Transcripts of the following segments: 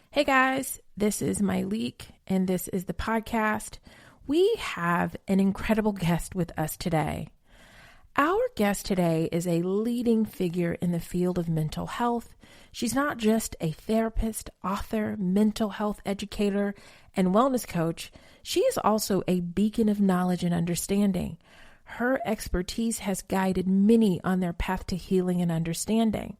Hey guys, this is Myleek, and this is the podcast. We have an incredible guest with us today. Our guest today is a leading figure in the field of mental health. She's not just a therapist, author, mental health educator, and wellness coach. She is also a beacon of knowledge and understanding. Her expertise has guided many on their path to healing and understanding.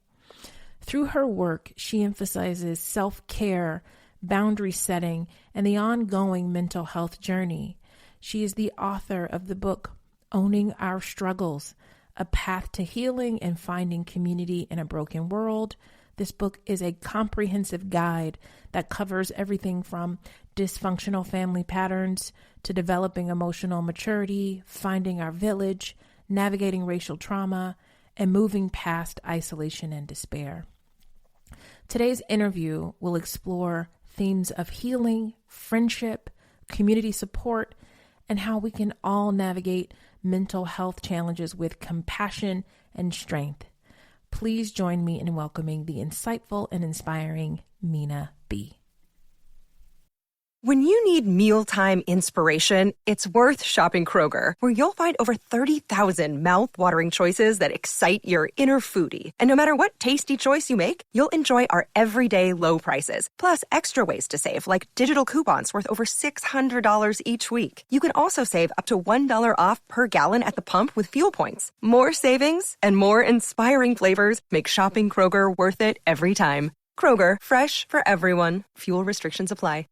Through her work, she emphasizes self-care, boundary setting, and the ongoing mental health journey. She is the author of the book, Owning Our Struggles, A Path to Healing and Finding Community in a Broken World. This book is a comprehensive guide that covers everything from dysfunctional family patterns to developing emotional maturity, finding our village, navigating racial trauma, and moving past isolation and despair. Today's interview will explore themes of healing, friendship, community support, and how we can all navigate mental health challenges with compassion and strength. Please join me in welcoming the insightful and inspiring Minaa B. When you need mealtime inspiration, it's worth shopping Kroger, where you'll find over 30,000 mouth-watering choices that excite your inner foodie. And no matter what tasty choice you make, you'll enjoy our everyday low prices, plus extra ways to save, like digital coupons worth over $600 each week. You can also save up to $1 off per gallon at the pump with fuel points. More savings and more inspiring flavors make shopping Kroger worth it every time. Kroger, fresh for everyone. Fuel restrictions apply.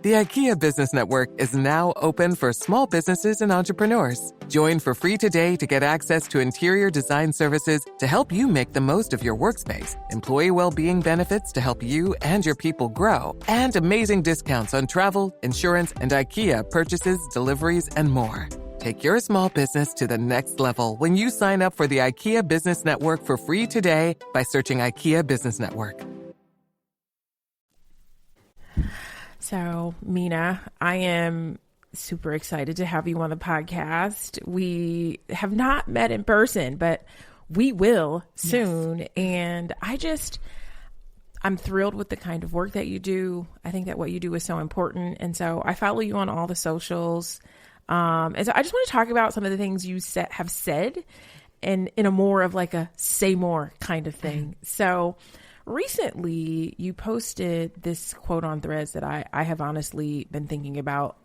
The IKEA Business Network is now open for small businesses and entrepreneurs. Join for free today to get access to interior design services to help you make the most of your workspace, employee well-being benefits to help you and your people grow, and amazing discounts on travel, insurance, and IKEA purchases, deliveries, and more. Take your small business to the next level when you sign up for the IKEA Business Network for free today by searching IKEA Business Network. So, Minaa, I am super excited to have you on the podcast. We have not met in person, but we will soon. Yes. And I'm thrilled with the kind of work that you do. I think that what you do is so important. And so I follow you on all the socials. And so I just want to talk about some of the things you have said and in a more of like a say more kind of thing. So recently, you posted this quote on Threads that I have honestly been thinking about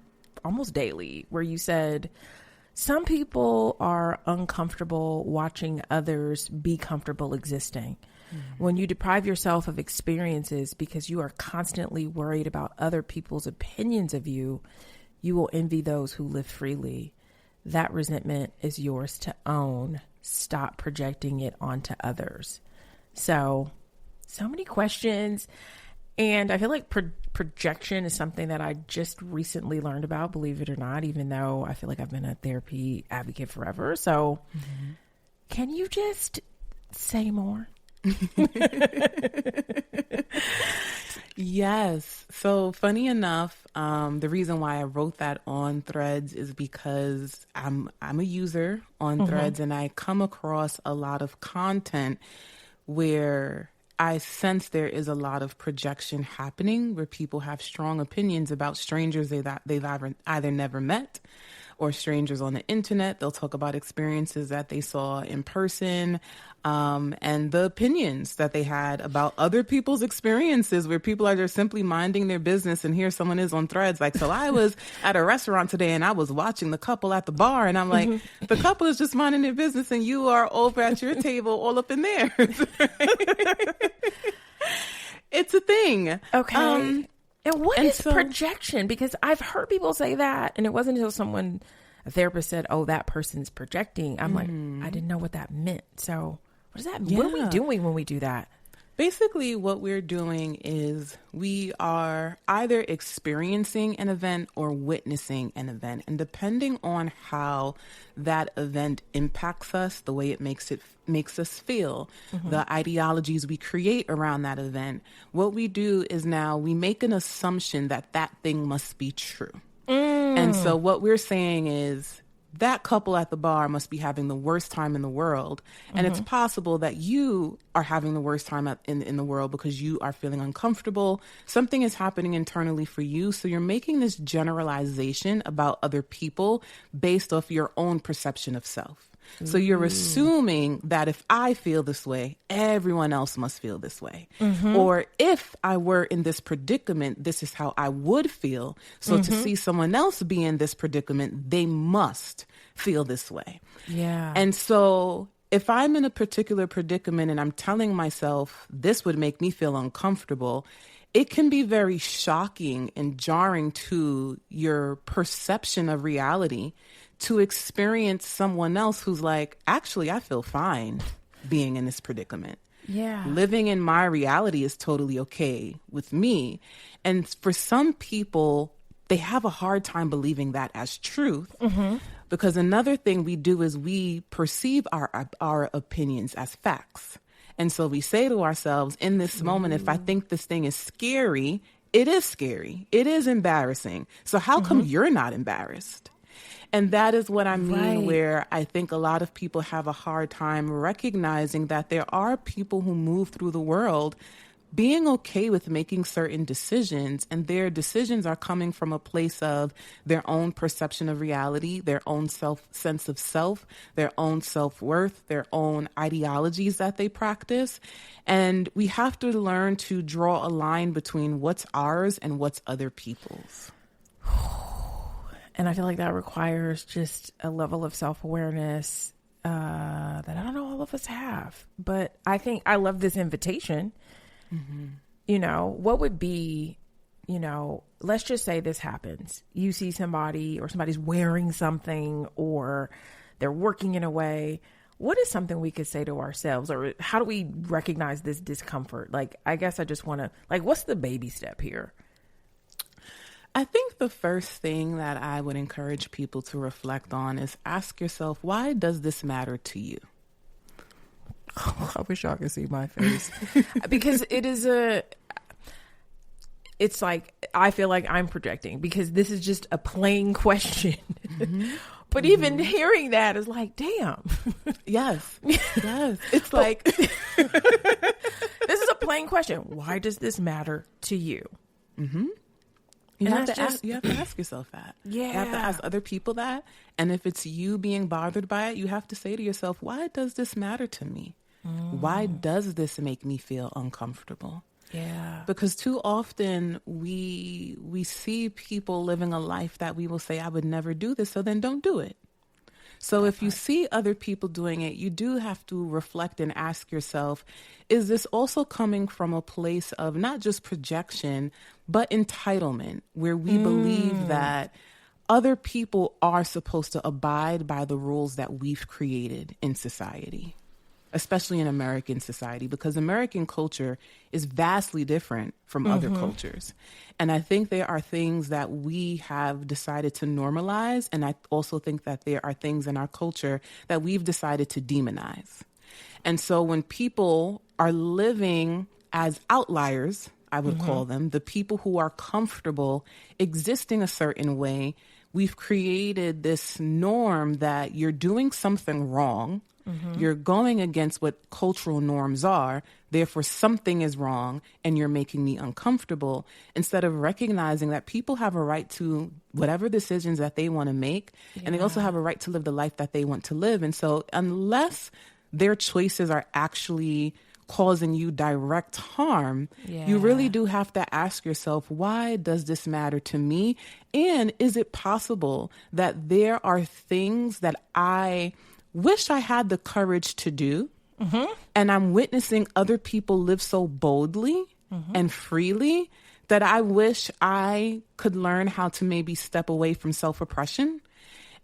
almost daily, where you said, some people are uncomfortable watching others be comfortable existing. Mm-hmm. When you deprive yourself of experiences because you are constantly worried about other people's opinions of you, you will envy those who live freely. That resentment is yours to own. Stop projecting it onto others. So many questions. And I feel like projection is something that I just recently learned about, believe it or not, even though I feel like I've been a therapy advocate forever. So Can you just say more? Yes. So funny enough, the reason why I wrote that on Threads is because I'm a user on Threads, and I come across a lot of content where I sense there is a lot of projection happening, where people have strong opinions about strangers they've either never met or strangers on the internet. They'll talk about experiences that they saw in person, and the opinions that they had about other people's experiences, where people are just simply minding their business. And here someone is on Threads like, so I was at a restaurant today and I was watching the couple at the bar, and I'm like, the couple is just minding their business and you are over at your table all up in there. It's a thing. Okay. And what is projection? Because I've heard people say that, and it wasn't until a therapist said, oh, that person's projecting. I'm like, I didn't know what that meant. So what does that mean? What are we doing when we do that? Basically, what we're doing is we are either experiencing an event or witnessing an event. And depending on how that event impacts us, the way it makes us feel, the ideologies we create around that event, what we do is now we make an assumption that that thing must be true. And so what we're saying is, that couple at the bar must be having the worst time in the world. And it's possible that you are having the worst time in the world because you are feeling uncomfortable. Something is happening internally for you. So you're making this generalization about other people based off your own perception of self. So you're assuming that if I feel this way, everyone else must feel this way. Or if I were in this predicament, this is how I would feel. So to see someone else be in this predicament, they must feel this way. Yeah. And so if I'm in a particular predicament and I'm telling myself this would make me feel uncomfortable, it can be very shocking and jarring to your perception of reality to experience someone else who's like, actually, I feel fine being in this predicament. Yeah. Living in my reality is totally okay with me. And for some people, they have a hard time believing that as truth. Because another thing we do is we perceive our opinions as facts. And so we say to ourselves, in this moment, if I think this thing is scary, it is scary. It is embarrassing. So how come you're not embarrassed? And that is what I mean, where I think a lot of people have a hard time recognizing that there are people who move through the world being okay with making certain decisions, and their decisions are coming from a place of their own perception of reality, their own sense of self, their own self-worth, their own ideologies that they practice. And we have to learn to draw a line between what's ours and what's other people's. And I feel like that requires just a level of self-awareness that I don't know all of us have. But I think I love this invitation. You know, what would be, you know, let's just say this happens. You see somebody or somebody's wearing something or they're working in a way. What is something we could say to ourselves, or how do we recognize this discomfort? Like, I guess I just want to, like, what's the baby step here? I think the first thing that I would encourage people to reflect on is ask yourself, why does this matter to you? Oh, I wish y'all could see my face. Because it's like, I feel like I'm projecting because this is just a plain question. But even hearing that is like, damn. Yes. It's like, this is a plain question. Why does this matter to you? You have to ask yourself that. Yeah. You have to ask other people that. And if it's you being bothered by it, you have to say to yourself, why does this matter to me? Why does this make me feel uncomfortable? Yeah. Because too often we see people living a life that we will say, I would never do this, so then don't do it. So if you see other people doing it, you do have to reflect and ask yourself, is this also coming from a place of not just projection, but entitlement, where we believe that other people are supposed to abide by the rules that we've created in society, especially in American society, because American culture is vastly different from other cultures. And I think there are things that we have decided to normalize. And I also think that there are things in our culture that we've decided to demonize. And so when people are living as outliers, I would call them, the people who are comfortable existing a certain way, we've created this norm that you're doing something wrong. You're going against what cultural norms are. Therefore, something is wrong and you're making me uncomfortable, instead of recognizing that people have a right to whatever decisions that they want to make. And they also have a right to live the life that they want to live. And so unless their choices are actually causing you direct harm, you really do have to ask yourself, why does this matter to me? And is it possible that there are things that I wish I had the courage to do, and I'm witnessing other people live so boldly and freely that I wish I could learn how to maybe step away from self-oppression?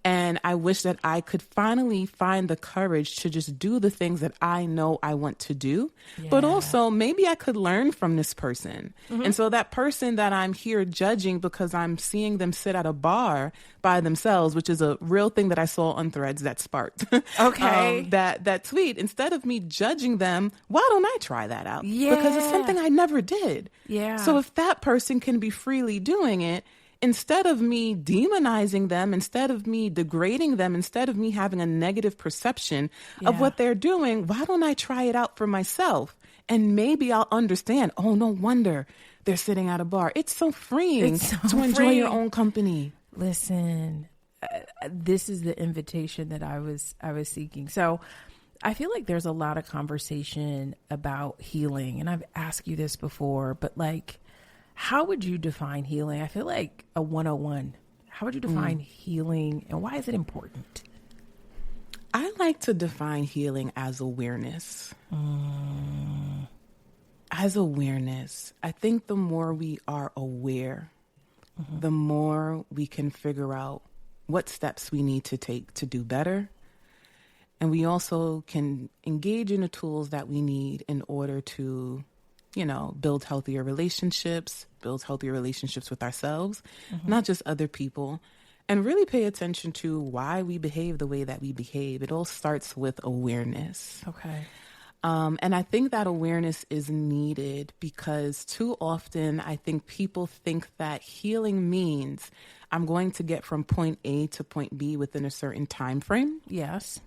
And I wish that I could finally find the courage to just do the things that I know I want to do. But also maybe I could learn from this person. And so that person that I'm here judging because I'm seeing them sit at a bar by themselves, which is a real thing that I saw on Threads that sparked that tweet. Instead of me judging them, why don't I try that out? Because it's something I never did. So if that person can be freely doing it, instead of me demonizing them, instead of me degrading them, instead of me having a negative perception of what they're doing, why don't I try it out for myself? And maybe I'll understand, oh, no wonder they're sitting at a bar. It's so freeing to enjoy your own company. Listen, this is the invitation that I was seeking. So I feel like there's a lot of conversation about healing, and I've asked you this before, but like, how would you define healing? I feel like a 101. How would you define healing, and why is it important? I like to define healing as awareness. As awareness. I think the more we are aware, the more we can figure out what steps we need to take to do better. And we also can engage in the tools that we need in order to, build healthier relationships with ourselves, not just other people, and really pay attention to why we behave the way that we behave. It all starts with awareness. Okay. And I think that awareness is needed because too often I think people think that healing means I'm going to get from point A to point B within a certain time frame. Yes.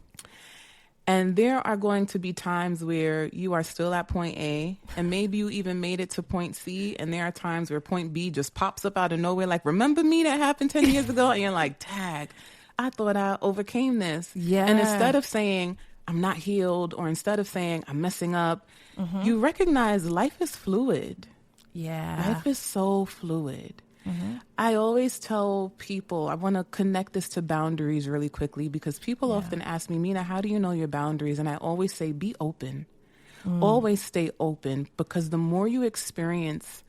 And there are going to be times where you are still at point A, and maybe you even made it to point C. And there are times where point B just pops up out of nowhere. Like, remember me that happened 10 years ago? And you're like, tag, I thought I overcame this. Yeah. And instead of saying, I'm not healed, or instead of saying, I'm messing up, you recognize life is fluid. Yeah. Life is so fluid. I always tell people, I want to connect this to boundaries really quickly because people often ask me, Minaa, how do you know your boundaries? And I always say, be open. Always stay open, because the more you experience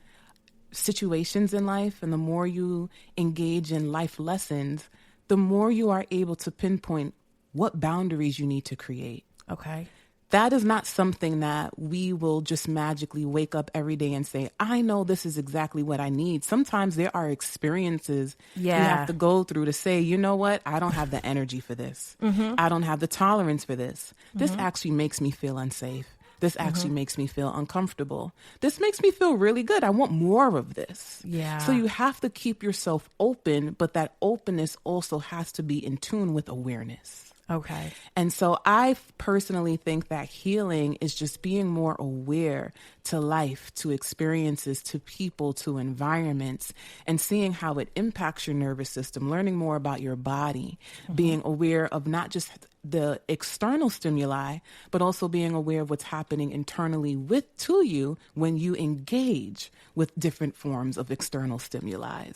situations in life and the more you engage in life lessons, the more you are able to pinpoint what boundaries you need to create. Okay. That is not something that we will just magically wake up every day and say, I know this is exactly what I need. Sometimes there are experiences we have to go through to say, you know what? I don't have the energy for this. I don't have the tolerance for this. This actually makes me feel unsafe. This actually makes me feel uncomfortable. This makes me feel really good. I want more of this. Yeah. So you have to keep yourself open, but that openness also has to be in tune with awareness. Okay. And so I personally think that healing is just being more aware to life, to experiences, to people, to environments, and seeing how it impacts your nervous system, learning more about your body, being aware of not just the external stimuli, but also being aware of what's happening internally to you when you engage with different forms of external stimuli.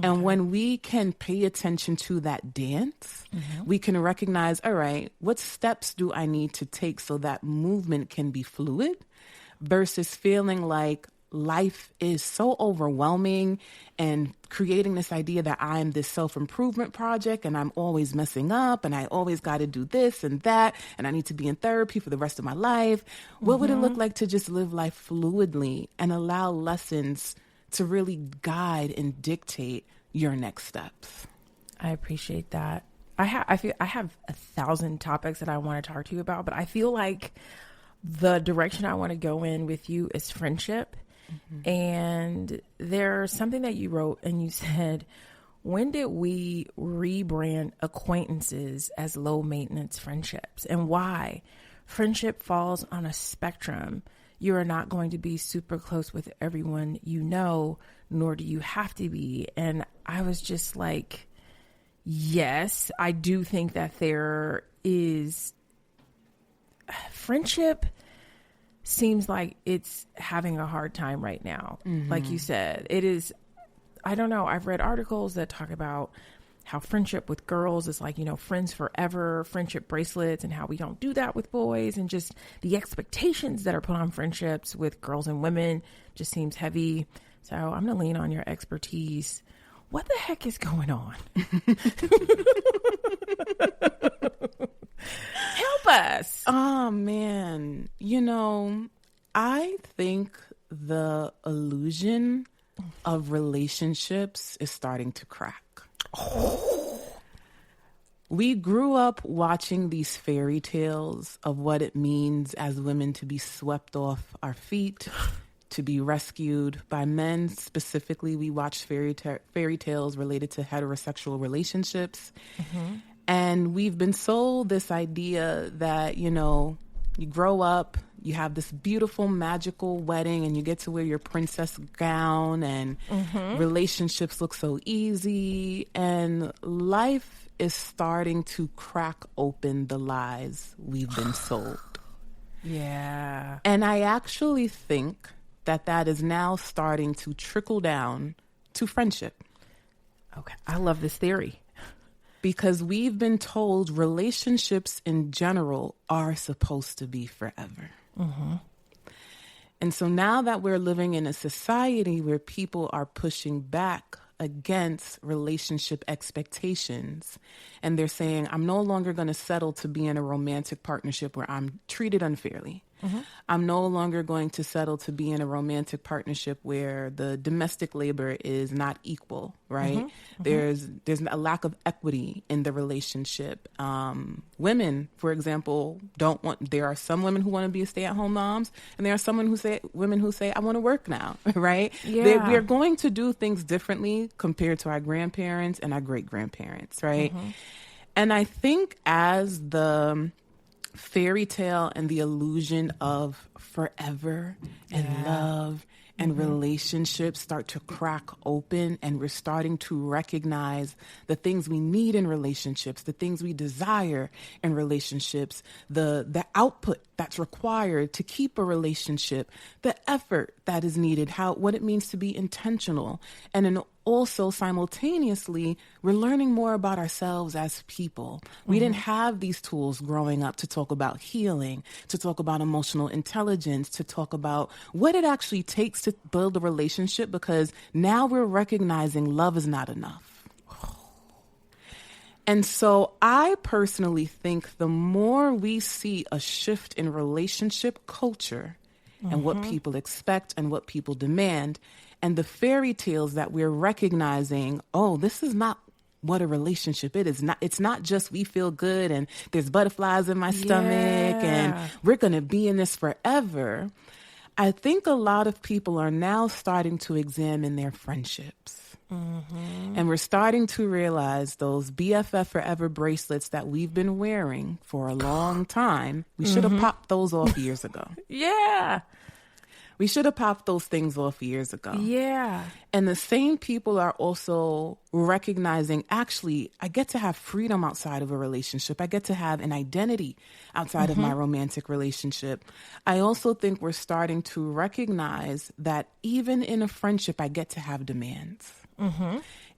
And when we can pay attention to that dance, we can recognize, all right, what steps do I need to take so that movement can be fluid versus feeling like life is so overwhelming and creating this idea that I'm this self-improvement project and I'm always messing up and I always got to do this and that and I need to be in therapy for the rest of my life. What would it look like to just live life fluidly and allow lessons to really guide and dictate your next steps? I appreciate that. I have 1,000 topics that I want to talk to you about, but I feel like the direction I want to go in with you is friendship. And there's something that you wrote and you said, when did we rebrand acquaintances as low maintenance friendships, and why? Friendship falls on a spectrum. You are not going to be super close with everyone you know, nor do you have to be. And I was just like, yes, I do think that there is friendship seems like it's having a hard time right now. Like you said, it is, I don't know. I've read articles that talk about how friendship with girls is like, friends forever, friendship bracelets, and how we don't do that with boys, and just the expectations that are put on friendships with girls and women just seems heavy. So I'm going to lean on your expertise. What the heck is going on? Help us. Oh, man. I think the illusion of relationships is starting to crack. We grew up watching these fairy tales of what it means as women to be swept off our feet, to be rescued by men. Specifically, we watch fairy tales related to heterosexual relationships. And we've been sold this idea that, you know, you grow up, you have this beautiful, magical wedding, and you get to wear your princess gown, and relationships look so easy. And life is starting to crack open the lies we've been sold. Yeah. And I actually think that is now starting to trickle down to friendship. Okay. I love this theory. Because we've been told relationships in general are supposed to be forever. And so now that we're living in a society where people are pushing back against relationship expectations, and they're saying, I'm no longer going to settle to be in a romantic partnership where I'm treated unfairly. I'm no longer going to settle to be in a romantic partnership where the domestic labor is not equal, right? There's a lack of equity in the relationship. Women, for example, there are some women who want to be stay-at-home moms, and there are women who say, I want to work now, right? Yeah. We're going to do things differently compared to our grandparents and our great-grandparents, right? And I think as the fairy tale and the illusion of forever and love and relationships start to crack open, and we're starting to recognize the things we need in relationships, the things we desire in relationships, the output that's required to keep a relationship, the effort that is needed, what it means to be intentional. And also simultaneously, we're learning more about ourselves as people. We didn't have these tools growing up to talk about healing, to talk about emotional intelligence, to talk about what it actually takes to build a relationship, because now we're recognizing love is not enough. And so I personally think the more we see a shift in relationship culture and what people expect and what people demand, and the fairy tales that we're recognizing, oh, this is not what a relationship is. It's not just we feel good and there's butterflies in my stomach and we're going to be in this forever. I think a lot of people are now starting to examine their friendships. And we're starting to realize those BFF Forever bracelets that we've been wearing for a long time, we should have popped those off years ago. Yeah. We should have popped those things off years ago. Yeah. And the same people are also recognizing, actually, I get to have freedom outside of a relationship. I get to have an identity outside of my romantic relationship. I also think we're starting to recognize that even in a friendship, I get to have demands.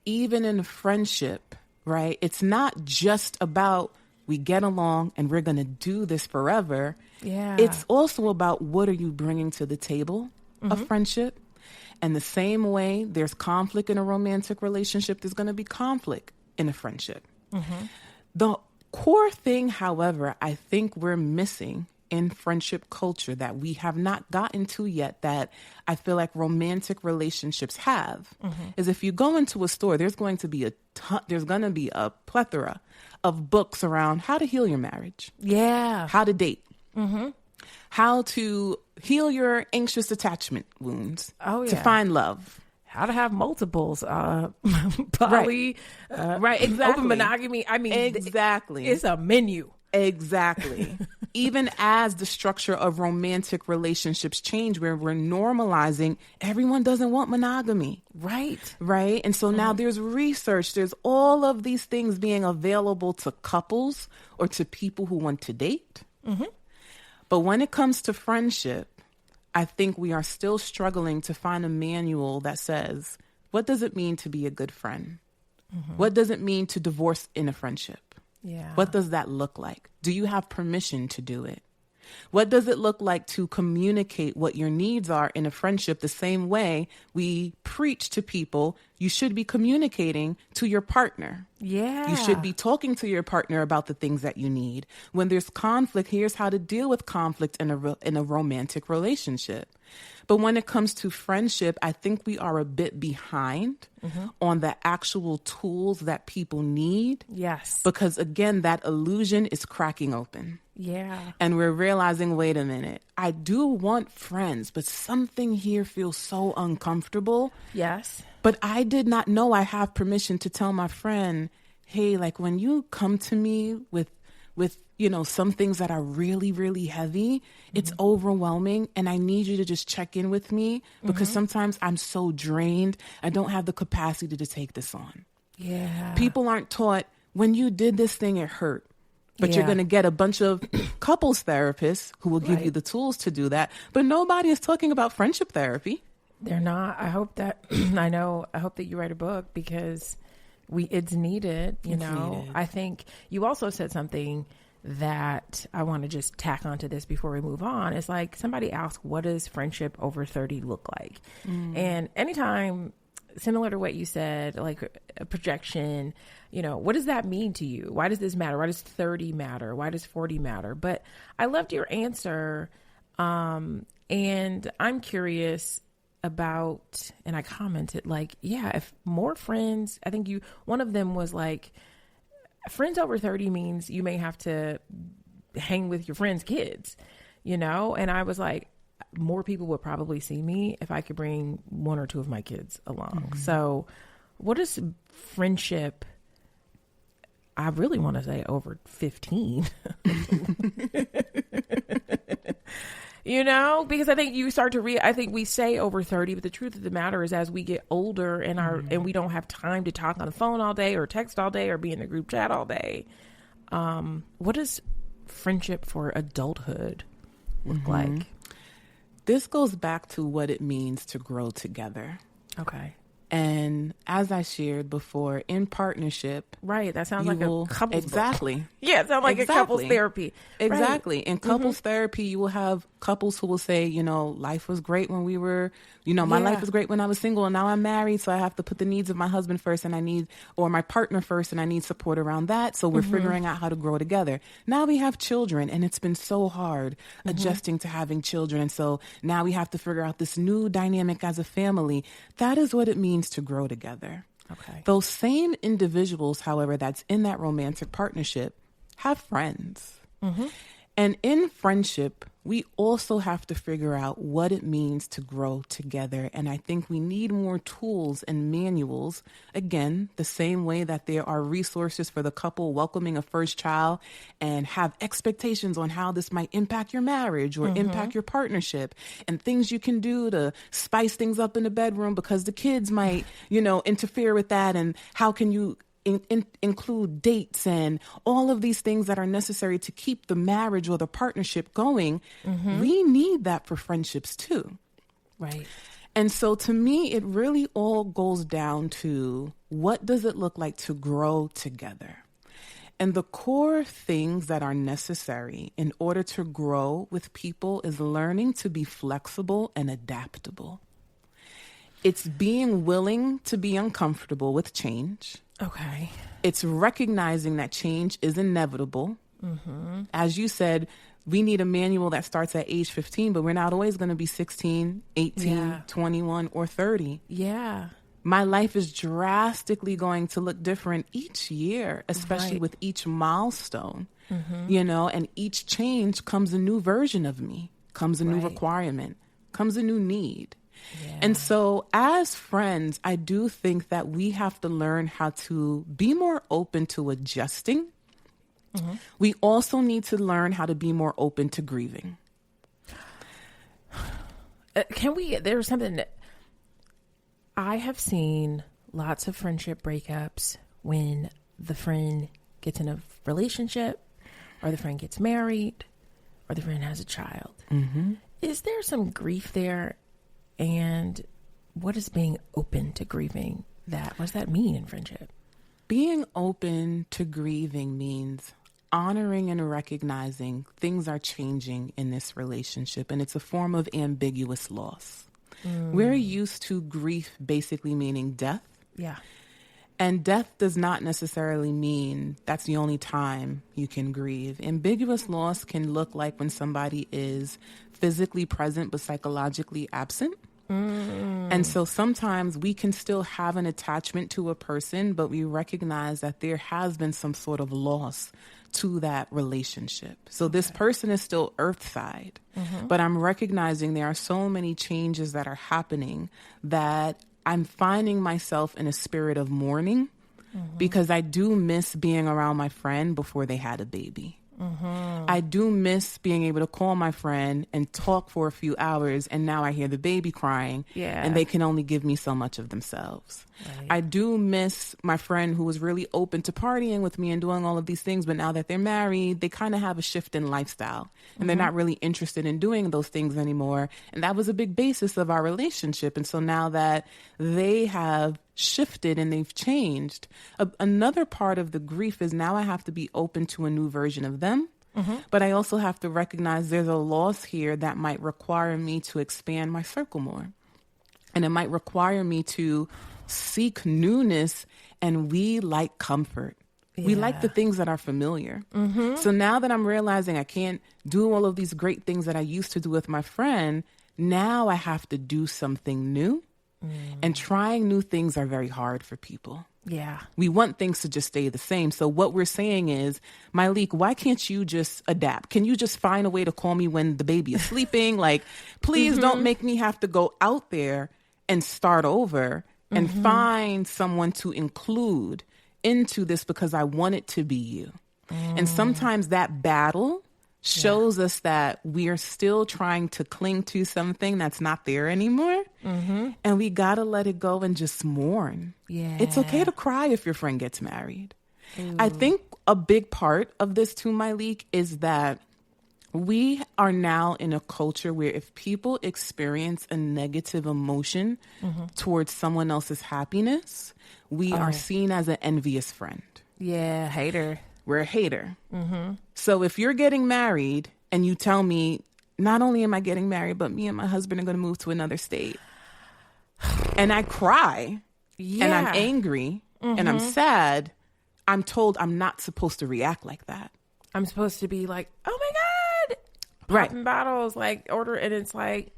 Even in a friendship, right? It's not just about we get along and we're going to do this forever. Yeah. It's also about what are you bringing to the table of friendship. And the same way there's conflict in a romantic relationship, there's going to be conflict in a friendship. The core thing, however, I think we're missing in friendship culture that we have not gotten to yet, that I feel like romantic relationships have, is if you go into a store, there's going to be a plethora of books around how to heal your marriage. Yeah. How to date. How to heal your anxious attachment wounds. Oh, yeah. To find love. How to have multiples, poly, Right, exactly. open monogamy. I mean, exactly. It's a menu. Exactly. Even as the structure of romantic relationships change, where we're normalizing, everyone doesn't want monogamy. Right. Right. And so now there's research, there's all of these things being available to couples or to people who want to date. But when it comes to friendship, I think we are still struggling to find a manual that says, what does it mean to be a good friend? What does it mean to divorce in a friendship? Yeah. What does that look like? Do you have permission to do it? What does it look like to communicate what your needs are in a friendship the same way we preach to people you should be communicating to your partner? Yeah. You should be talking to your partner about the things that you need. When there's conflict, here's how to deal with conflict in a romantic relationship. But when it comes to friendship, I think we are a bit behind on the actual tools that people need. Yes. Because again, that illusion is cracking open. Yeah. And we're realizing, wait a minute, I do want friends, but something here feels so uncomfortable. Yes. But I did not know I have permission to tell my friend, hey, like when you come to me with some things that are really, really heavy, it's overwhelming. And I need you to just check in with me because sometimes I'm so drained. I don't have the capacity to take this on. Yeah. People aren't taught when you did this thing, it hurt. But you're going to get a bunch of couples therapists who will give you the tools to do that. But nobody is talking about friendship therapy. They're not. I hope that, I hope that you write a book because it's needed, Needed. I think you also said something that I want to just tack onto this before we move on. It's like somebody asked, what does friendship over 30 look like? And anytime, similar to what you said, like a projection, what does that mean to you? Why does this matter? Why does 30 matter? Why does 40 matter? But I loved your answer. And I'm curious about, and I commented like, yeah, if more friends, I think one of them was like, friends over 30 means you may have to hang with your friends' kids, and I was like, more people would probably see me if I could bring one or two of my kids along. So what is friendship? I really want to say over 15. Because I think you start to I think we say over 30, but the truth of the matter is as we get older and we don't have time to talk on the phone all day or text all day or be in a group chat all day. What does friendship for adulthood look like? This goes back to what it means to grow together. Okay. And as I shared before, in partnership. Right. That sounds like a couples Exactly. book. Yeah, it sounds like a couples therapy. Exactly. Right. In couples therapy, you will have couples who will say, life was great when we were, my life was great when I was single and now I'm married. So I have to put the needs of my husband first or my partner first and I need support around that. So we're figuring out how to grow together. Now we have children and it's been so hard adjusting to having children. And so now we have to figure out this new dynamic as a family. That is what it means to grow together. Okay. Those same individuals, however, that's in that romantic partnership have friends. And in friendship, we also have to figure out what it means to grow together. And I think we need more tools and manuals. Again, the same way that there are resources for the couple welcoming a first child and have expectations on how this might impact your marriage or impact your partnership and things you can do to spice things up in the bedroom because the kids might, interfere with that. And how can you include dates and all of these things that are necessary to keep the marriage or the partnership going. We need that for friendships too. Right. And so to me, it really all goes down to what does it look like to grow together? And the core things that are necessary in order to grow with people is learning to be flexible and adaptable. It's being willing to be uncomfortable with change. Okay. It's recognizing that change is inevitable. As you said, we need a manual that starts at age 15, but we're not always going to be 16, 18, 21, or 30. Yeah. My life is drastically going to look different each year, especially with each milestone, and each change comes a new version of me, comes a new requirement, comes a new need. Yeah. And so as friends, I do think that we have to learn how to be more open to adjusting. We also need to learn how to be more open to grieving. There's something that I have seen lots of friendship breakups when the friend gets in a relationship or the friend gets married or the friend has a child. Is there some grief there? And what is being open to grieving that? What does that mean in friendship? Being open to grieving means honoring and recognizing things are changing in this relationship, and it's a form of ambiguous loss. We're used to grief basically meaning death. Yeah. And death does not necessarily mean that's the only time you can grieve. Ambiguous loss can look like when somebody is physically present but psychologically absent. And so sometimes we can still have an attachment to a person, but we recognize that there has been some sort of loss to that relationship. So this person is still earthside, but I'm recognizing there are so many changes that are happening that I'm finding myself in a spirit of mourning because I do miss being around my friend before they had a baby. I do miss being able to call my friend and talk for a few hours, and now I hear the baby crying, and they can only give me so much of themselves. Right. I do miss my friend who was really open to partying with me and doing all of these things, but now that they're married, they kind of have a shift in lifestyle, and they're not really interested in doing those things anymore. And that was a big basis of our relationship. And so now that they have shifted and they've changed, another part of the grief is now I have to be open to a new version of them. But I also have to recognize there's a loss here that might require me to expand my circle more. And it might require me to seek newness, and we like comfort. We like the things that are familiar. So now that I'm realizing I can't do all of these great things that I used to do with my friend, now I have to do something new. And trying new things are very hard for people. Yeah. We want things to just stay the same. So what we're saying is, Myleik, why can't you just adapt? Can you just find a way to call me when the baby is sleeping? Like, please don't make me have to go out there and start over and find someone to include into this because I want it to be you. And sometimes that battle shows us that we are still trying to cling to something that's not there anymore. And we got to let it go and just mourn. It's okay to cry if your friend gets married. I think a big part of this too, Myleik, is that we are now in a culture where if people experience a negative emotion towards someone else's happiness, we are seen as an envious friend. Yeah, hater. We're a hater. So if you're getting married and you tell me, not only am I getting married, but me and my husband are going to move to another state, and I cry and I'm angry and I'm sad, I'm told I'm not supposed to react like that. I'm supposed to be like, oh my God, popping bottles, like order, and it's like,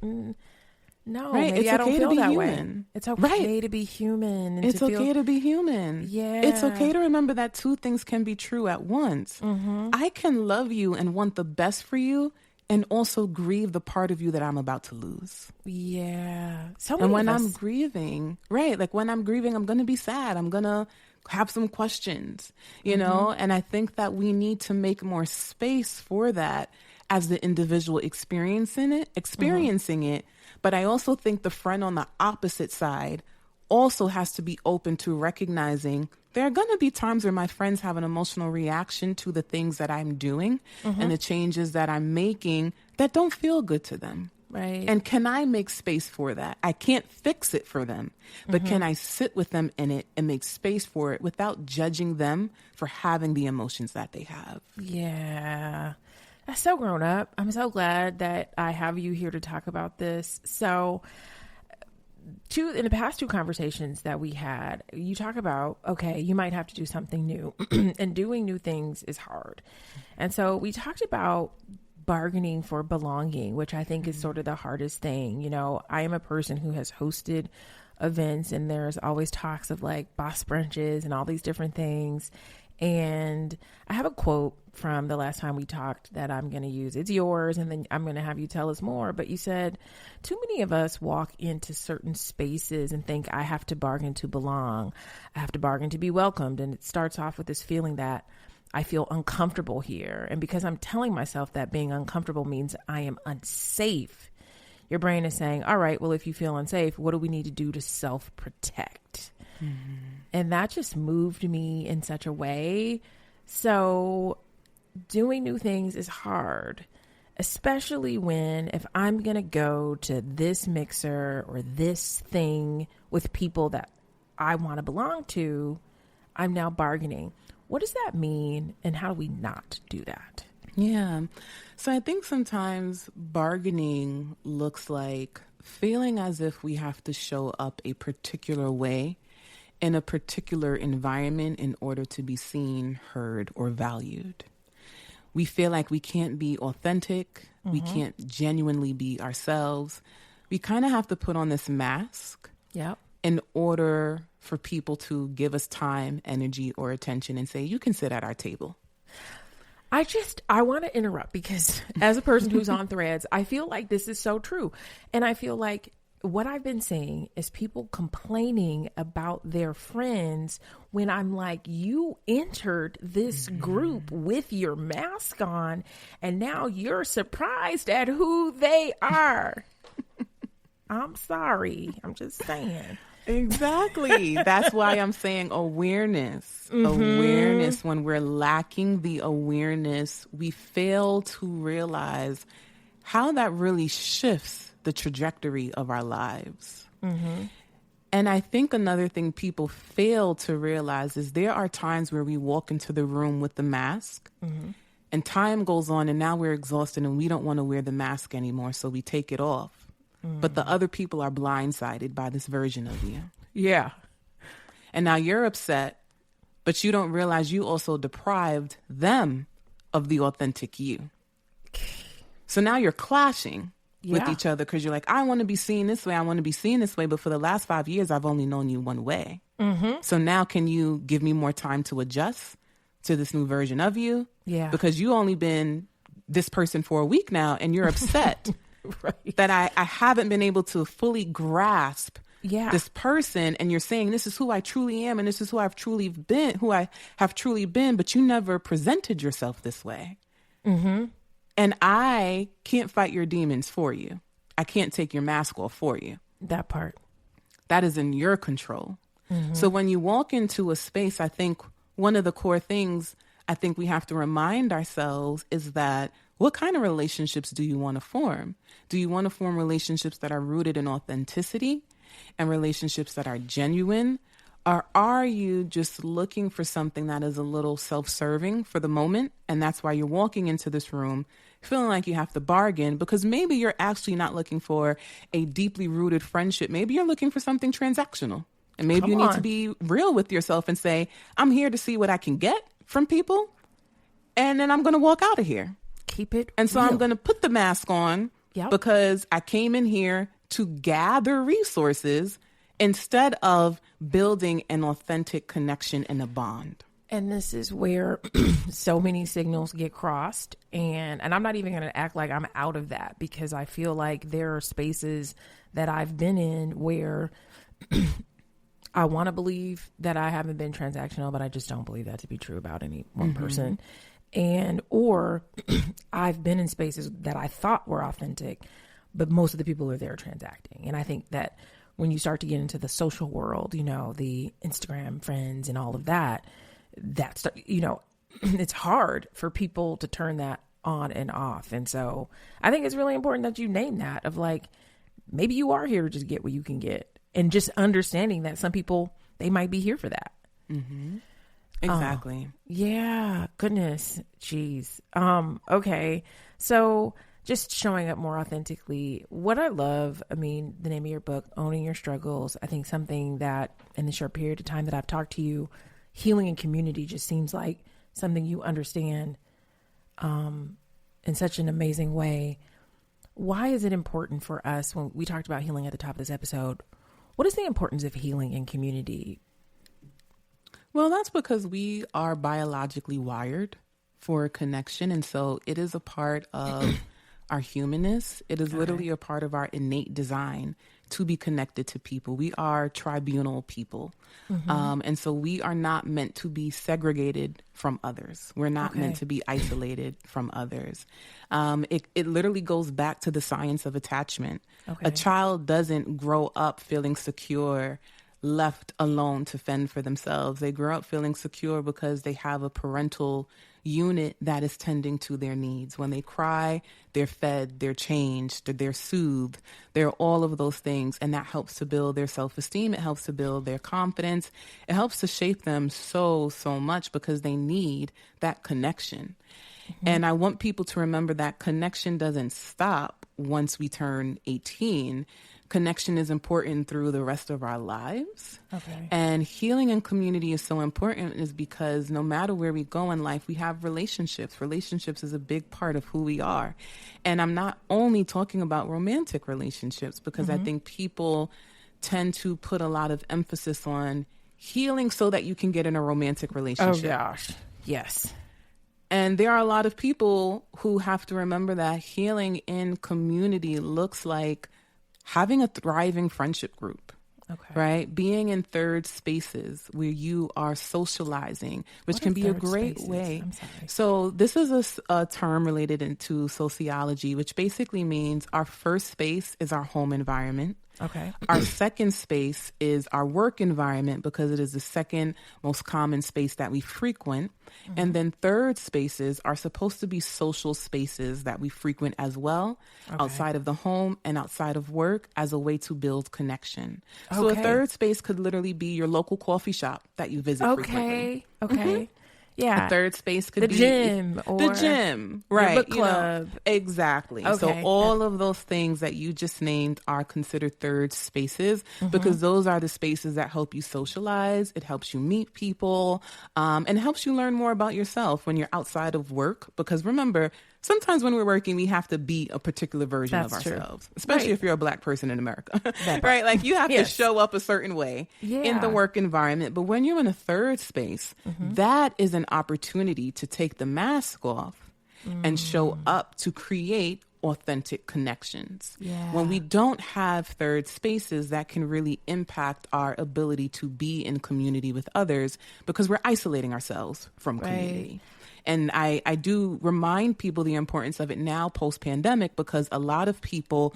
no, maybe it's I don't okay feel to be that human. way. It's okay to be human. And it's okay to be human. Yeah. It's okay to remember that two things can be true at once. I can love you and want the best for you and also grieve the part of you that I'm about to lose. Yeah. And when I'm grieving, like when I'm grieving, I'm going to be sad. I'm going to have some questions, you know? And I think that we need to make more space for that as the individual experiencing it. But I also think the friend on the opposite side also has to be open to recognizing there are going to be times where my friends have an emotional reaction to the things that I'm doing and the changes that I'm making that don't feel good to them. Right. And can I make space for that? I can't fix it for them, but can I sit with them in it and make space for it without judging them for having the emotions that they have? Yeah. That's so grown up. I'm so glad that I have you here to talk about this. So in the past two conversations that we had, you talk about, okay, you might have to do something new and doing new things is hard. And so we talked about bargaining for belonging, which I think is sort of the hardest thing. You know, I am a person who has hosted events and there's always talks of like boss brunches and all these different things. And I have a quote from the last time we talked that I'm going to use. It's yours, and then I'm going to have you tell us more. But you said, too many of us walk into certain spaces and think I have to bargain to belong. I have to bargain to be welcomed. And it starts off with this feeling that I feel uncomfortable here. And because I'm telling myself that being uncomfortable means I am unsafe, your brain is saying, all right, well, if you feel unsafe, what do we need to do to self-protect? And that just moved me in such a way. So doing new things is hard, especially when if I'm going to go to this mixer or this thing with people that I want to belong to, I'm now bargaining. What does that mean? And how do we not do that? Yeah. So I think sometimes bargaining looks like feeling as if we have to show up a particular way in a particular environment in order to be seen, heard, or valued. We feel like we can't be authentic. We can't genuinely be ourselves we kind of have to put on this mask in order for people to give us time, energy, or attention and say, you can sit at our table. I want to interrupt because as a person who's on Threads, I feel like this is so true. And I feel like what I've been seeing is people complaining about their friends when I'm like, you entered this group with your mask on and now you're surprised at who they are. I'm sorry. I'm just saying. Exactly. That's why I'm saying awareness. Awareness. When we're lacking the awareness, we fail to realize how that really shifts the trajectory of our lives. And I think another thing people fail to realize is there are times where we walk into the room with the mask and time goes on and now we're exhausted and we don't want to wear the mask anymore. So we take it off. But the other people are blindsided by this version of you. Yeah. And now you're upset, but you don't realize you also deprived them of the authentic you. So now you're clashing with each other because you're like, I want to be seen this way. I want to be seen this way. But for the last 5 years, I've only known you one way. So now can you give me more time to adjust to this new version of you? Yeah. Because you only been this person for a week now and you're upset. Right. That I haven't been able to fully grasp this person, and you're saying this is who I truly am and this is who I have truly been, but you never presented yourself this way. And I can't fight your demons for you. I can't take your mask off for you. That part. That is in your control. So when you walk into a space, I think one of the core things I think we have to remind ourselves is that what kind of relationships do you want to form? Do you want to form relationships that are rooted in authenticity and relationships that are genuine? Or are you just looking for something that is a little self-serving for the moment? And that's why you're walking into this room feeling like you have to bargain because maybe you're actually not looking for a deeply rooted friendship. Maybe you're looking for something transactional. And maybe you need to be real with yourself and say, I'm here to see what I can get from people. And then I'm going to walk out of here. Keep it And so real. I'm going to put the mask on because I came in here to gather resources instead of building an authentic connection and a bond. And this is where so many signals get crossed. And I'm not even going to act like I'm out of that because I feel like there are spaces that I've been in where I want to believe that I haven't been transactional, but I just don't believe that to be true about any one person. Or I've been in spaces that I thought were authentic, but most of the people are there transacting. And I think that when you start to get into the social world, you know, the Instagram friends and all of that, that's, you know, it's hard for people to turn that on and off. And so I think it's really important that you name that of like, maybe you are here to just get what you can get and just understanding that some people, they might be here for that. Exactly. Yeah. Goodness. Jeez. Okay. So just showing up more authentically. What I love, I mean, the name of your book, Owning Your Struggles, I think something that in the short period of time that I've talked to you, healing in community just seems like something you understand in such an amazing way. Why is it important for us when we talked about healing at the top of this episode? What is the importance of healing in community? Well, that's because we are biologically wired for connection. And so it is a part of our humanness. It is literally a part of our innate design to be connected to people. We are tribunal people. And so we are not meant to be segregated from others. We're not meant to be isolated from others. It literally goes back to the science of attachment. A child doesn't grow up feeling secure, left alone to fend for themselves. They grow up feeling secure because they have a parental unit that is tending to their needs. When they cry, they're fed, they're changed, they're soothed, they're all of those things. And that helps to build their self-esteem. It helps to build their confidence. It helps to shape them so much because they need that connection. And I want people to remember that connection doesn't stop once we turn 18. connection is important through the rest of our lives. Okay. And healing in community is so important is because no matter where we go in life, we have relationships. Relationships is a big part of who we are. And I'm not only talking about romantic relationships, because I think people tend to put a lot of emphasis on healing so that you can get in a romantic relationship. Oh, gosh. Yes. And there are a lot of people who have to remember that healing in community looks like having a thriving friendship group, Okay. right? Being in third spaces where you are socializing, which What can are be a third great spaces? way. I'm sorry. So this is a term related into sociology, which basically means our first space is our home environment. Okay. Our second space is our work environment because it is the second most common space that we frequent. And then third spaces are supposed to be social spaces that we frequent as well, outside of the home and outside of work as a way to build connection. So a Okay. third space could literally be your local coffee shop that you visit frequently. Okay. Yeah. A third space could The be gym or the gym, right? book you know, club. exactly. So Okay. all of those things that you just named are considered third spaces because those are the spaces that help you socialize. It helps you meet people, and helps you learn more about yourself when you're outside of work. Because remember, sometimes when we're working, we have to be a particular version of That's true. ourselves, especially Right. if you're a Black person in America, That right? Like you have Yes. to show up a certain way in Yeah. the work environment. But when you're in a third space, that is an opportunity to take the mask off and show up to create authentic connections. Yeah. When we don't have third spaces, that can really impact our ability to be in community with others because we're isolating ourselves from community. And I do remind people the importance of it now post-pandemic because a lot of people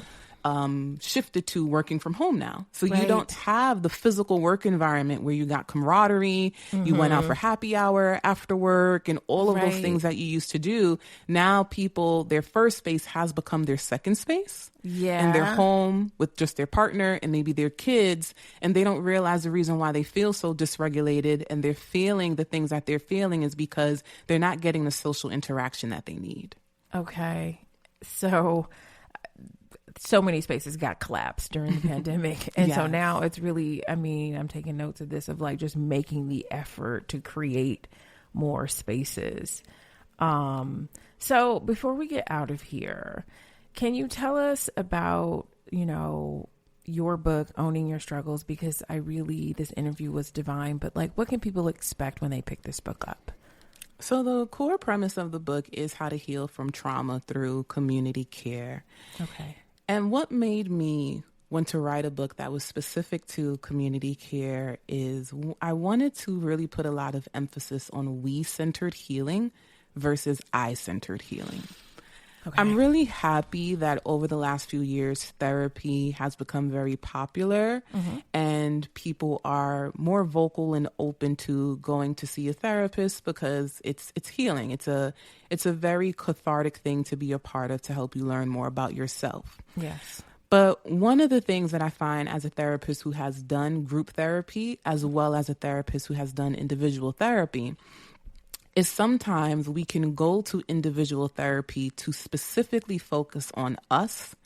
shifted to working from home now. So you don't have the physical work environment where you got camaraderie, you went out for happy hour after work and all of those things that you used to do. Now people, their first space has become their second space. Yeah. And they're home with just their partner and maybe their kids, and they don't realize the reason why they feel so dysregulated and they're feeling the things that they're feeling is because they're not getting the social interaction that they need. Okay. So many spaces got collapsed during the pandemic. And so Yes. now it's really, I mean, I'm taking notes of this, of like just making the effort to create more spaces. So before we get out of here, can you tell us about, your book, Owning Your Struggles? Because this interview was divine, but like, what can people expect when they pick this book up? So the core premise of the book is how to heal from trauma through community care. Okay. And what made me want to write a book that was specific to community care is I wanted to really put a lot of emphasis on we-centered healing versus I-centered healing. Okay. I'm really happy that over the last few years, therapy has become very popular and people are more vocal and open to going to see a therapist because it's healing. It's a very cathartic thing to be a part of to help you learn more about yourself. Yes. But one of the things that I find as a therapist who has done group therapy as well as a therapist who has done individual therapy is sometimes we can go to individual therapy to specifically focus on us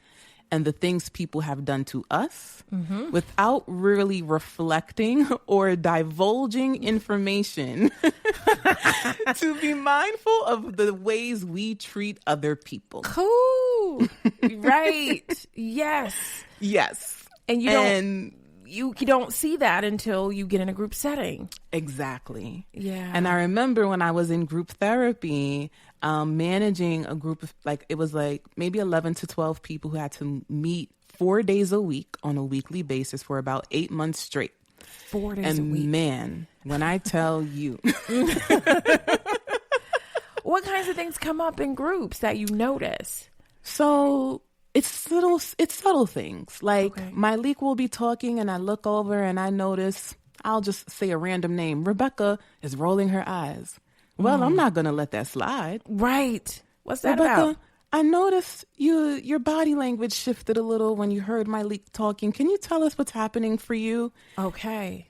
and the things people have done to us without really reflecting or divulging information to be mindful of the ways we treat other people. Cool. Right. Yes. Yes. And you don't see that until you get in a group setting. Exactly. Yeah. And I remember when I was in group therapy, managing a group of it was maybe 11 to 12 people who had to meet 4 days a week on a weekly basis for about 8 months straight. 4 days a week. And man, when I tell you, What kinds of things come up in groups that you notice? so it's subtle things. Like Okay. my leak will be talking and I look over and I notice, I'll just say a random name. Rebecca is rolling her eyes. Well, I'm not going to let that slide. Right. What's that Rebecca, about? I noticed your body language shifted a little when you heard my leak talking. Can you tell us what's happening for you? Okay.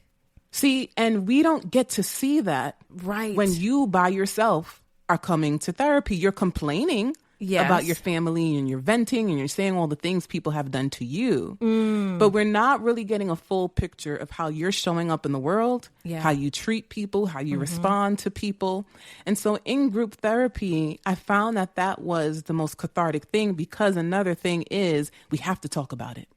See, and we don't get to see that Right. when you by yourself are coming to therapy. You're complaining about your family, and you're venting and you're saying all the things people have done to you. But we're not really getting a full picture of how you're showing up in the world, how you treat people, how you respond to people. And so in group therapy, I found that that was the most cathartic thing, because another thing is we have to talk about it.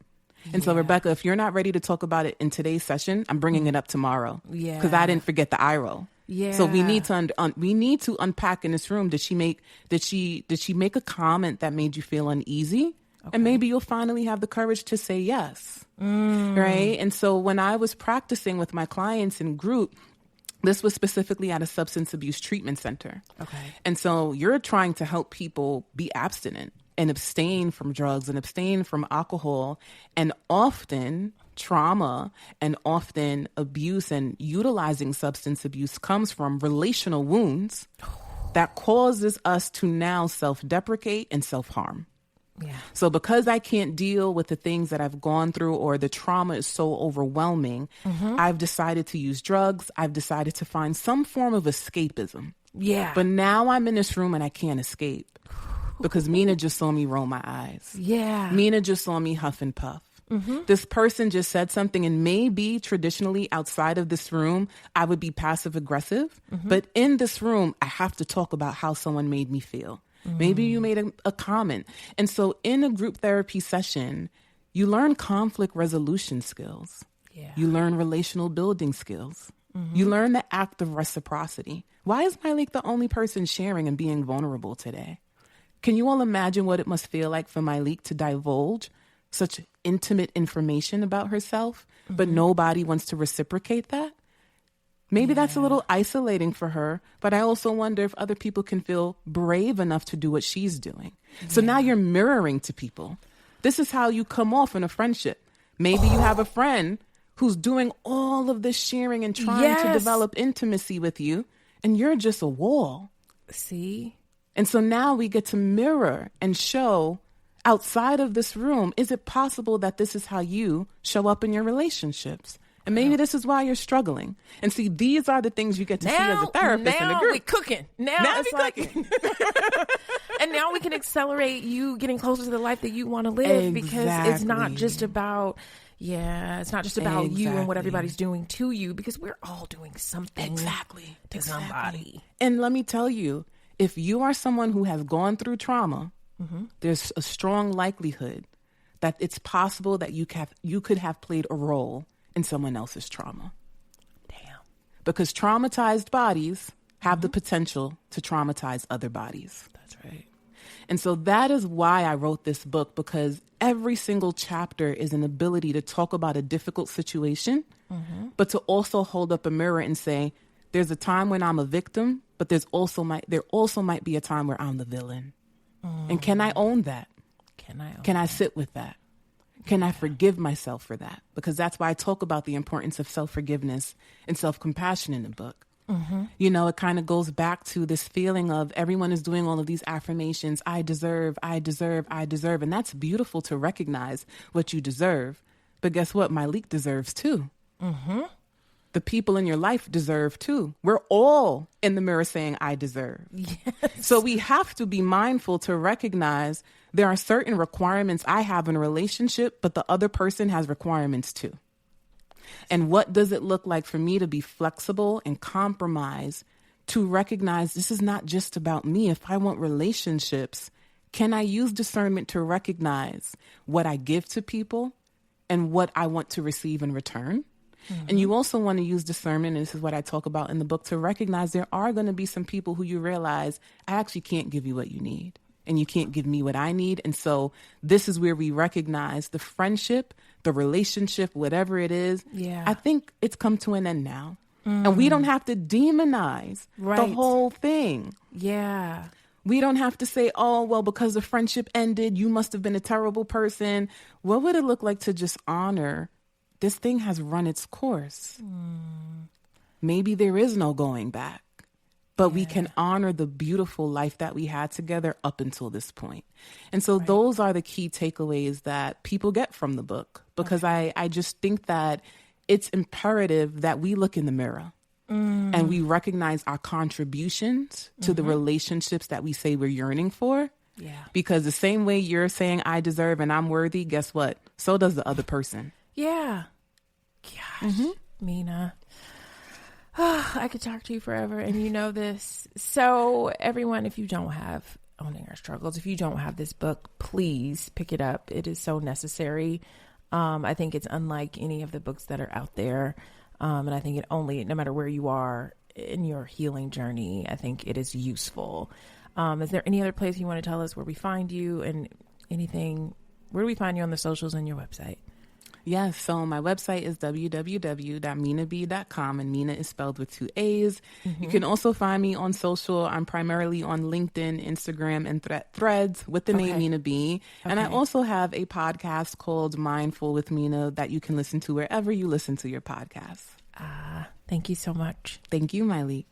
And so, Rebecca, if you're not ready to talk about it in today's session, I'm bringing it up tomorrow. Because I didn't forget the eye roll. So we need to unpack in this room. Did she make a comment that made you feel uneasy? And maybe you'll finally have the courage to say yes. Right? And so when I was practicing with my clients in group, this was specifically at a substance abuse treatment center. And so you're trying to help people be abstinent and abstain from drugs and abstain from alcohol. And often trauma and often abuse and utilizing substance abuse comes from relational wounds that causes us to now self-deprecate and self-harm. So because I can't deal with the things that I've gone through, or the trauma is so overwhelming, I've decided to use drugs. I've decided to find some form of escapism. But now I'm in this room and I can't escape because Minaa just saw me roll my eyes. Minaa just saw me huff and puff. This person just said something, and maybe traditionally outside of this room, I would be passive aggressive. But in this room, I have to talk about how someone made me feel. Maybe you made a comment. And so in a group therapy session, you learn conflict resolution skills. You learn relational building skills. You learn the act of reciprocity. Why is Myleik the only person sharing and being vulnerable today? Can you all imagine what it must feel like for Myleik to divulge such intimate information about herself, but nobody wants to reciprocate that? Maybe that's a little isolating for her, but I also wonder if other people can feel brave enough to do what she's doing. So now you're mirroring to people. This is how you come off in a friendship. Maybe you have a friend who's doing all of this sharing and trying to develop intimacy with you, and you're just a wall. See? And so now we get to mirror and show outside of this room, is it possible that this is how you show up in your relationships? And maybe this is why you're struggling. And see, these are the things you get to see as a therapist in the group. Now we're cooking. Now it's like, and now we can accelerate you getting closer to the life that you want to live, because it's not just about, it's not just about you and what everybody's doing to you, because we're all doing something to somebody. And let me tell you, if you are someone who has gone through trauma, there's a strong likelihood that it's possible that you could have played a role in someone else's trauma. Damn. Because traumatized bodies have the potential to traumatize other bodies. That's right. And so that is why I wrote this book, because every single chapter is an ability to talk about a difficult situation, but to also hold up a mirror and say, there's a time when I'm a victim, but there also might be a time where I'm the villain. And can I own that? Can I sit with that? Can I forgive myself for that? Because that's why I talk about the importance of self-forgiveness and self-compassion in the book. You know, it kind of goes back to this feeling of everyone is doing all of these affirmations. I deserve, I deserve, I deserve. And that's beautiful to recognize what you deserve. But guess what? Myleik deserves too. The people in your life deserve too. We're all in the mirror saying, I deserve. So we have to be mindful to recognize there are certain requirements I have in a relationship, but the other person has requirements too. And what does it look like for me to be flexible and compromise to recognize this is not just about me? If I want relationships, can I use discernment to recognize what I give to people and what I want to receive in return? And you also want to use discernment, and this is what I talk about in the book, to recognize there are going to be some people who you realize, I actually can't give you what you need, and you can't give me what I need. And so this is where we recognize the friendship, the relationship, whatever it is. I think it's come to an end now. And we don't have to demonize the whole thing. We don't have to say, oh, well, because the friendship ended, you must have been a terrible person. What would it look like to just honor this thing has run its course? Maybe there is no going back, but we can honor the beautiful life that we had together up until this point. And so those are the key takeaways that people get from the book, because I just think that it's imperative that we look in the mirror and we recognize our contributions to the relationships that we say we're yearning for, Yeah. Because the same way you're saying I deserve and I'm worthy, guess what? So does the other person. Yeah. Gosh, Minaa. I could talk to you forever, and you know this. So everyone, if you don't have Owning Our Struggles, if you don't have this book, please pick it up. It is so necessary. I think it's unlike any of the books that are out there. And I think no matter where you are in your healing journey, I think it is useful. Is there any other place you want to tell us where we find you and anything? Where do we find you on the socials and your website? Yes, so my website is www.minaab.com, and Minaa is spelled with 2 A's. You can also find me on social. I'm primarily on LinkedIn, Instagram, and Threads with the name Minaa B. And I also have a podcast called Mindful with Minaa that you can listen to wherever you listen to your podcasts. Thank you so much. Thank you, Miley.